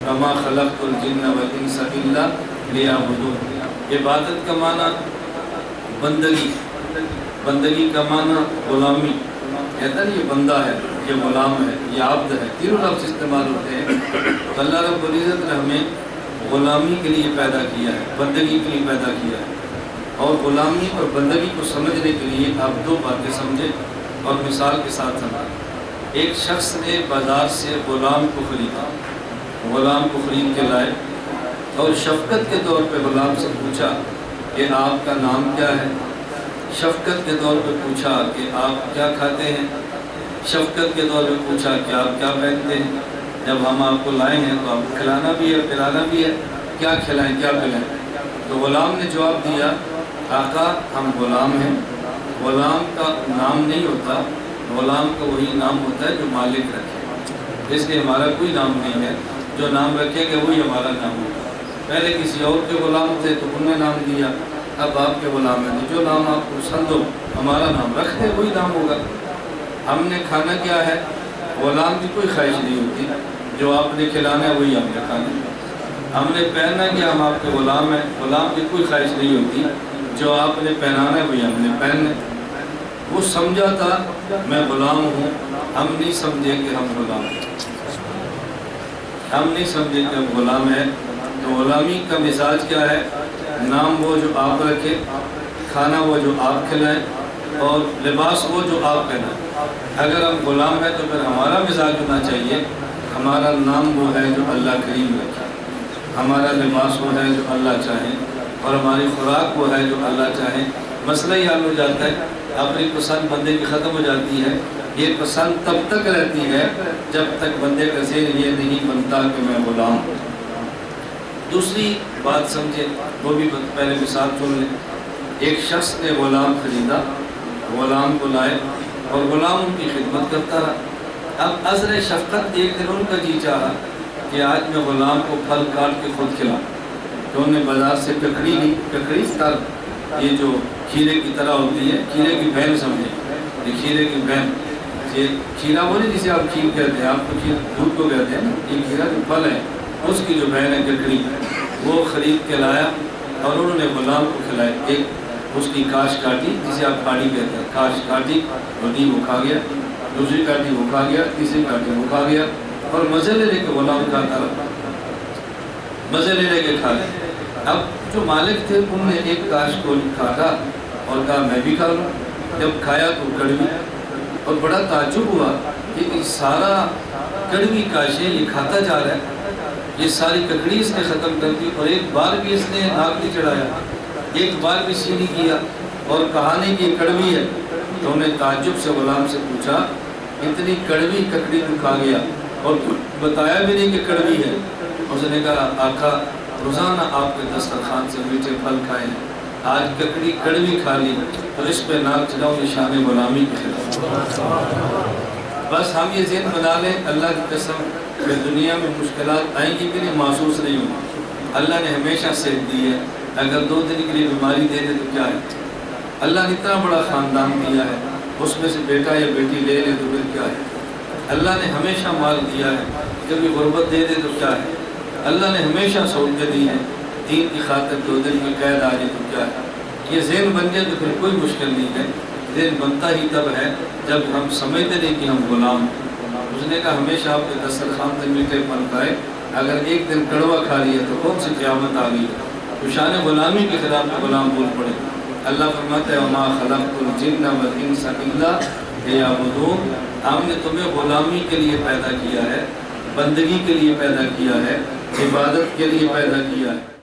وما خلقت الجن والانس الا لیعبدون۔ عبادت کا معنی بندگی، بندگی کا معنی غلامی۔ کہتا ہے یہ بندہ ہے، یہ غلام ہے، یہ عبد ہے، تینوں لفظ استعمال ہوتے ہیں۔ تو اللہ رب العزت نے ہمیں غلامی کے لیے پیدا کیا ہے، بندگی کے لیے پیدا کیا ہے۔ اور غلامی اور بندگی کو سمجھنے کے لیے آپ دو باتیں سمجھیں اور مثال کے ساتھ سمجھیں۔ ایک شخص نے بازار سے غلام کو خریدا، غلام کو خرید کے لائے اور شفقت کے طور پہ غلام سے پوچھا کہ آپ کا نام کیا ہے، شفقت کے طور پہ پوچھا کہ آپ کیا کھاتے ہیں، شفقت کے طور پہ پوچھا کہ آپ کیا پہنتے ہیں، جب ہم آپ کو لائے ہیں تو آپ کو کھلانا بھی ہے پلانا بھی ہے، کیا کھلائیں کیا پلائیں۔ تو غلام نے جواب دیا آقا ہم غلام ہیں، غلام کا نام نہیں ہوتا، غلام کا وہی نام ہوتا ہے جو مالک رکھے، اس لیے ہمارا کوئی نام نہیں ہے، جو نام رکھے گا وہی ہمارا نام ہوگا۔ پہلے کسی اور کے غلام تھے تو انہوں نے نام دیا، اب آپ کے غلام ہیں تو جو نام آپ کو پسند ہو ہمارا نام رکھ دے وہی نام ہوگا۔ ہم نے کھانا کیا ہے، غلام کی کوئی خواہش نہیں ہوتی، جو آپ نے کھلانا ہے وہی ہم نے کھانا ہے۔ ہم نے پہننا کیا، ہم آپ کے غلام ہیں، غلام کی کوئی خواہش نہیں ہوتی، جو آپ نے پہنانا ہے وہی ہم نے پہننا ہے۔ وہ سمجھا تھا میں غلام ہوں، ہم نہیں سمجھے کہ ہم غلام ہیں، ہم نہیں سمجھے کہ ہم غلام ہیں۔ تو غلامی کا مزاج کیا ہے، نام وہ جو آپ رکھے، کھانا وہ جو آپ کھلائیں، اور لباس وہ جو آپ پہنائیں۔ اگر ہم غلام ہیں تو پھر ہمارا مزاج ہونا چاہیے ہمارا نام وہ ہے جو اللہ کریم رکھے، ہمارا لباس وہ ہے جو اللہ چاہے، اور ہماری خوراک وہ ہے جو اللہ چاہے۔ مسئلہ یہ حل ہو جاتا ہے، اپنی پسند بندے کی ختم ہو جاتی ہے۔ یہ پسند تب تک رہتی ہے جب تک بندے کا ذہن یہ نہیں بنتا کہ میں غلام ہوں۔ دوسری بات سمجھے، وہ بھی پہلے مثال سن لیں۔ ایک شخص نے غلام خریدا، غلام کو لائے اور غلام ان کی خدمت کرتا رہا۔ اب عذر شفقت ایک دن ان کا جی چاہا کہ آج میں غلام کو پھل کاٹ کے خود کھلاؤں، تو انہوں نے بازار سے ککڑی لی، ککڑی تر یہ جو کھیرے کی طرح ہوتی ہے، کھیرے کی بہن سمجھیں، یہ کھیرے کی بہن، یہ کھیرا وہ نہیں جسے آپ کھیر کہتے ہیں، آپ کو کھیر دودھ کو کہتے ہیں نا، یہ کھیرا جو پھل ہے اس کی جو بہن ہے ککڑی، وہ خرید کے لایا اور انہوں نے غلام کو کھلائے۔ ایک اس کی کاش کاٹی جسے آپ پاڑی کہتے ہیں، کاش کاٹی، روٹی وہ کھا گیا، دوسری کاٹی وہ کھا گیا، تیسری کاٹی وہ کھا گیا، اور مزے لے لے کے غلام کھاتا رہا، مزے لے لے کے کھا گیا۔ اب جو مالک تھے انہوں نے ایک کاش کو کھاٹا اور کہا میں بھی کھا لوں۔ جب کھایا تو کڑوی، اور بڑا تعجب ہوا کہ یہ سارا کڑوی کاشیں یہ کھاتا جا رہا ہے، یہ ساری ککڑی اس نے ختم کر دی، اور ایک بار بھی اس نے ناک نہیں چڑھایا، ایک بار بھی سی نہیں کیا، اور کہا نہیں کہ یہ کڑوی ہے۔ تو انہوں نے تعجب سے غلام سے پوچھا اتنی کڑوی ککڑی تو کھا گیا اور بتایا بھی نہیں کہ کڑوی ہے۔ اس نے کہا آقا روزانہ آپ کے دسترخوان سے میٹھے پھل کھائے ہیں، آج ککڑی کڑوی کھا لی اور اس پہ ناک چڑھاؤ، نشان غلامی کے خلاف۔ بس ہم یہ ذہن بنا لیں، اللہ کی قسم کہ دنیا میں مشکلات آئیں گی کہ نہیں محسوس نہیں ہوگی۔ اللہ نے ہمیشہ صحت دی ہے، اگر 2 دن کے لیے بیماری دے دے تو کیا ہے؟ اللہ نے اتنا بڑا خاندان دیا ہے، اس میں سے بیٹا یا بیٹی لے لے تو پھر کیا ہے؟ اللہ نے ہمیشہ مال دیا ہے، کبھی غربت دے دے تو کیا ہے؟ اللہ نے ہمیشہ سہولتیں دی ہیں، دین کی خاطر 2 دن میں قید آ جائے تو کیا ہے؟ یہ ذہن بن جائے تو پھر کوئی مشکل نہیں ہے۔ ذہن بنتا ہی تب ہے جب ہم سمجھتے نہیں کہ ہم غلام ہیں۔ اس نے کہا ہمیشہ آپ کے دسترخوان سے میٹھے پھل کھائے، اگر ایک دن کڑوا کھا لیا تو کون سی قیامت آ گئی؟ تو شان غلامی کے خلاف غلام بول پڑے۔ اللہ فرماتا ہے وما خلقت الجن والانس الا لیعبدون، ہم نے تمہیں غلامی کے لیے پیدا کیا ہے، بندگی کے لیے پیدا کیا ہے، عبادت کے لیے پیدا کیا ہے۔